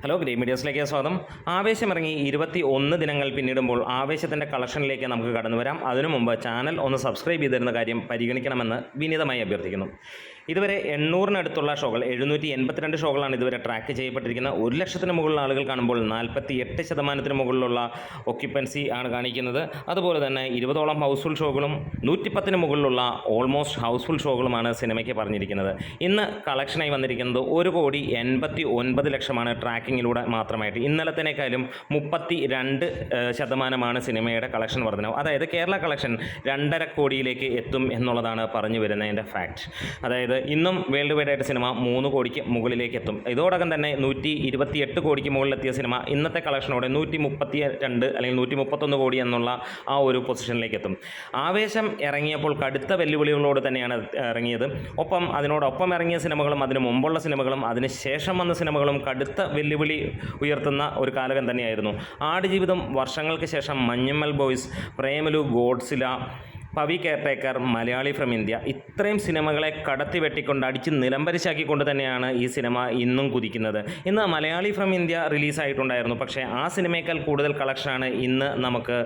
Hello, grey മീഡിയസിലേക്ക് സ്വാഗതം. ആവേശം ഇറങ്ങി 21 ദിനങ്ങൾ പിന്നിടുമ്പോൾ ആവേശത്തിൻ്റെ കളക്ഷനിലേക്ക് നമുക്ക് കടന്നു വരാം. അതിനു മുമ്പ് ചാനൽ ഒന്ന് സബ്സ്ക്രൈബ് ചെയ്തിരുന്ന കാര്യം പരിഗണിക്കണമെന്ന് വിനീതമായി അഭ്യർത്ഥിക്കുന്നു. ഇതുവരെ 800-നടുത്തുള്ള ഷോകൾ, 782 ഷോകളാണ് ഇതുവരെ ട്രാക്ക് ചെയ്യപ്പെട്ടിരിക്കുന്നത്. 1,00,000-ന് മുകളിലുള്ള ആളുകൾ കാണുമ്പോൾ 48% മുകളിലുള്ള ഒക്യുപ്പൻസി ആണ് കാണിക്കുന്നത്. അതുപോലെ തന്നെ 20ഓളം ഹൗസ്ഫുൾ ഷോകളും 110-ന് മുകളിലുള്ള ഓൾമോസ്റ്റ് ഹൗസ്ഫുൾ ഷോകളുമാണ് സിനിമയ്ക്ക് പറഞ്ഞിരിക്കുന്നത്. ഇന്ന് കളക്ഷനായി വന്നിരിക്കുന്നത് 1,89,00,000 ട്രാക്കിങ്ങിലൂടെ മാത്രമായിട്ട്. ഇന്നലത്തേക്കാളും 32% സിനിമയുടെ കളക്ഷൻ വർധനവ്. അതായത് കേരള കളക്ഷൻ 2.5 കോടിയിലേക്ക് എത്തും എന്നുള്ളതാണ് പറഞ്ഞു വരുന്നതിൻ്റെ ഫാക്റ്റ്. അതായത് ഇന്നും വേൾഡ് വൈഡ് ആയിട്ട് സിനിമ 3 കോടിക്ക് മുകളിലേക്ക് എത്തും. ഇതോടകം തന്നെ 128 കോടിക്ക് മുകളിലെത്തിയ സിനിമ ഇന്നത്തെ കളക്ഷനോടെ 132 അല്ലെങ്കിൽ 131 കോടി എന്നുള്ള ആ ഒരു പൊസിഷനിലേക്ക് എത്തും. ആവേശം ഇറങ്ങിയപ്പോൾ കടുത്ത വെല്ലുവിളികളോട് തന്നെയാണ് ഇറങ്ങിയത്. അതിനോടൊപ്പം ഇറങ്ങിയ സിനിമകളും അതിന് മുമ്പുള്ള സിനിമകളും അതിന് ശേഷം വന്ന സിനിമകളും കടുത്ത വെല്ലുവിളി ഉയർത്തുന്ന ഒരു കാലഘട്ടം തന്നെയായിരുന്നു. ആടുജീവിതം, വർഷങ്ങൾക്ക് ശേഷം Manjummel boys, Premalu, ഗോഡ്സില, Pavi caretaker, Malayali from India, ഇത്രയും സിനിമകളെ കടത്തി വെട്ടിക്കൊണ്ട് അടിച്ച് നിലംപരിശാക്കിക്കൊണ്ട് തന്നെയാണ് ഈ സിനിമ ഇന്നും കുതിക്കുന്നത്. ഇന്ന് മലയാളി ഫ്രം ഇന്ത്യ റിലീസായിട്ടുണ്ടായിരുന്നു. പക്ഷേ ആ സിനിമയേക്കാൾ കൂടുതൽ കളക്ഷനാണ് ഇന്ന് നമുക്ക്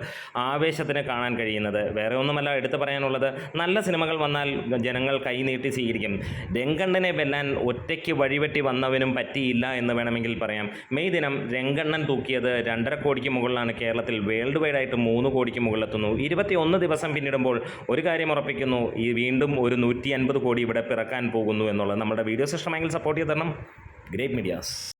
ആവേശത്തിന് കാണാൻ കഴിയുന്നത്. വേറെ ഒന്നുമല്ല എടുത്തു പറയാനുള്ളത്, നല്ല സിനിമകൾ വന്നാൽ ജനങ്ങൾ കൈനീട്ടി സ്വീകരിക്കും. രംഗണ്ണനെ വെല്ലാൻ ഒറ്റയ്ക്ക് വഴിവെട്ടി വന്നവനും പറ്റിയില്ല എന്ന് വേണമെങ്കിൽ പറയാം. മെയ് ദിനം രംഗണ്ണൻ തൂക്കിയത് 2.5 കോടിക്ക് മുകളിലാണ്. കേരളത്തിൽ വേൾഡ് വൈഡായിട്ട് 3 കോടിക്ക് മുകളിലെത്തുന്നു. 21 ദിവസം പിന്നിടുമ്പോൾ ഒരു കാര്യം ഉറപ്പിക്കുന്നു, ഈ വീണ്ടും ഒരു 150 കോടി ഇവിടെ പിറക്കാൻ പോകുന്നു എന്നുള്ളത്. നമ്മുടെ വീഡിയോസ് ഇഷ്ടമെങ്കിൽ സപ്പോർട്ട് ചെയ്ത് തരണം. Great medias.